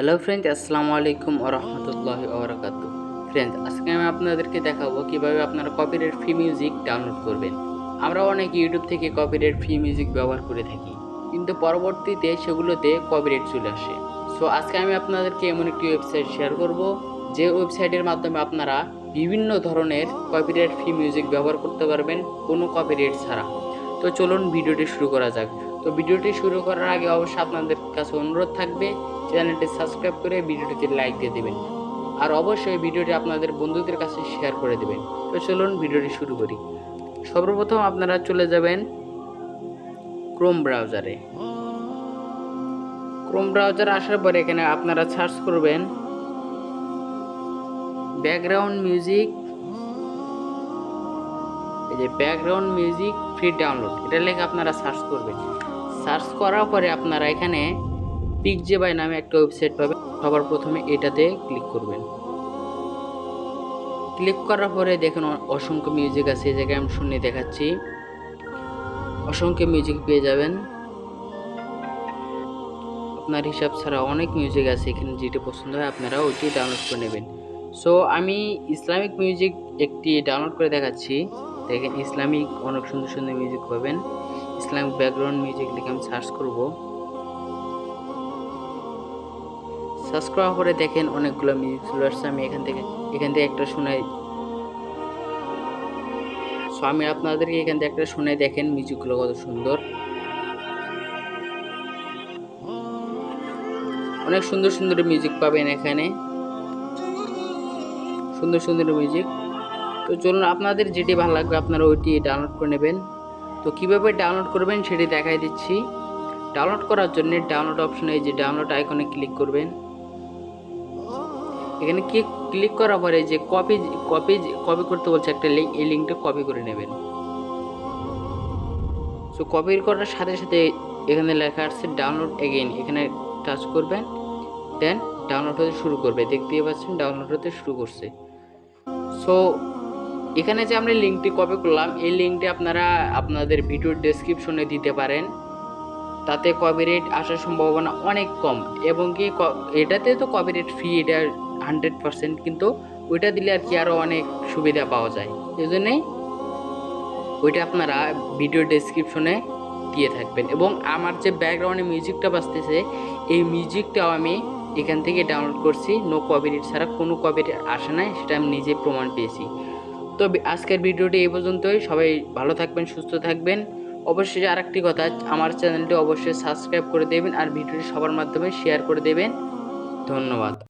Hello friend, আসসালামু আলাইকুম ওয়া রাহমাতুল্লাহি ওয়া বারাকাতুহু। ফ্রেন্ড, আজকে আমি আপনাদেরকে দেখাবো কিভাবে আপনারা কপিরাইট ফ্রি মিউজিক ডাউনলোড করবেন। আমরা অনেক ইউটিউব থেকে কপিরাইট ফ্রি মিউজিক ব্যবহার করে থাকি, কিন্তু পরবর্তীতে সেগুলোতে কপিরাইট চলে আসে। সো আজকে আমি আপনাদেরকে এমন একটি ওয়েবসাইট শেয়ার করব, যে ওয়েবসাইটের মাধ্যমে আপনারা বিভিন্ন ধরনের কপিরাইট ফ্রি মিউজিক ব্যবহার করতে পারবেন কোনো কপিরাইট ছাড়া। তো চলুন ভিডিওটি শুরু করা যাক। তো ভিডিওটি শুরু করার আগে অবশ্যই আপনাদের কাছে অনুরোধ থাকবে, চ্যানেলটি সাবস্ক্রাইব করে ভিডিওটিতে লাইক দিয়ে দেবেন, আর অবশ্যই ভিডিওটি আপনাদের বন্ধুদের কাছে শেয়ার করে দেবেন। তো চলুন ভিডিওটি শুরু করি। সর্বপ্রথম আপনারা চলে যাবেন ক্রোম ব্রাউজারে। ক্রোম ব্রাউজারে আসার পরে এখানে আপনারা সার্চ করবেন ব্যাকগ্রাউন্ড মিউজিক। এই যে ব্যাকগ্রাউন্ড মিউজিক ফ্রি ডাউনলোড, এটা লিখে আপনারা সার্চ করবেন। সার্চ করার পরে আপনারা এখানে পিকজেবাই নামে একটা ওয়েবসাইট পাবেন। সবার প্রথমে এটাতে ক্লিক করবেন। ক্লিক করার পরে দেখুন অসংখ্য মিউজিক আছে, এই জায়গায় আমি শুনে দেখাচ্ছি। অসংখ্য মিউজিক পেয়ে যাবেন। আপনার হিসাব ছাড়া অনেক মিউজিক আছে, এখানে যেটি পছন্দ হয় আপনারা ওইটি ডাউনলোড করে নেবেন। সো আমি ইসলামিক মিউজিক একটি ডাউনলোড করে দেখাচ্ছি। দেখেন, ইসলামিক অনেক সুন্দর সুন্দর মিউজিক পাবেন। ইসলামিক ব্যাকগ্রাউন্ড মিউজিক লিখে আমি সার্চ করব। সার্চ করার পরে দেখেন অনেকগুলো মিউজিক চলে আসছে। আমি এখান থেকে একটা শোনাই। সো আমি আপনাদেরকে এখান থেকে একটা শুনে দেখেন মিউজিকগুলো কত সুন্দর। অনেক সুন্দর সুন্দর মিউজিক পাবেন এখানে, সুন্দর সুন্দর মিউজিক। তো চলুন, আপনাদের যেটি ভালো লাগবে আপনারা ওইটি ডাউনলোড করে নেবেন। তো কিভাবে ডাউনলোড করবেন সেটি দেখাই দিচ্ছি। ডাউনলোড করার জন্য ডাউনলোড অপশনে এই যে ডাউনলোড আইকনে ক্লিক করবেন। এখানে ক্লিক করার পরে যে কপি কপি কপি করতে বলছে একটা লিঙ্ক, এই লিঙ্কটা কপি করে নেবেন। সো কপি করার সাথে সাথে এখানে লেখা আছে ডাউনলোড এগেইন, এখানে টাচ করবেন। দেন ডাউনলোড হতে শুরু করবে। দেখতেই পাচ্ছেন ডাউনলোড হতে শুরু করছে। সো এখানে যে আমরা লিঙ্কটি কপি করলাম, এই লিঙ্কটি আপনারা আপনাদের ভিডিওর ডেসক্রিপশনে দিতে পারেন। তাতে কপিরাইট আসার সম্ভাবনা অনেক কম, এবং কি এটাতে তো কপিরাইট ফ্রি, এটা 100%, কিন্তু ওইটা দিলে আর কি আরও অনেক সুবিধা পাওয়া যায়। এই জন্যেই ওইটা আপনারা ভিডিও ডেসক্রিপশনে দিয়ে থাকবেন। এবং আমার যে ব্যাকগ্রাউন্ডে মিউজিকটা বাজতেছে, এই মিউজিকটাও আমি এখান থেকে ডাউনলোড করছি, নো কপিরাইট ছাড়া, কোনো কপিরাইট আসে নাই, সেটা আমি নিজে প্রমাণ পেয়েছি। তো আজকের ভিডিওটি এই পর্যন্তই। সবাই ভালো থাকবেন, সুস্থ থাকবেন। অবশ্যই আরেকটি কথা, আমার চ্যানেলটি অবশ্যই সাবস্ক্রাইব করে দেবেন আর ভিডিওটি সবার মাধ্যমে শেয়ার করে দেবেন। ধন্যবাদ।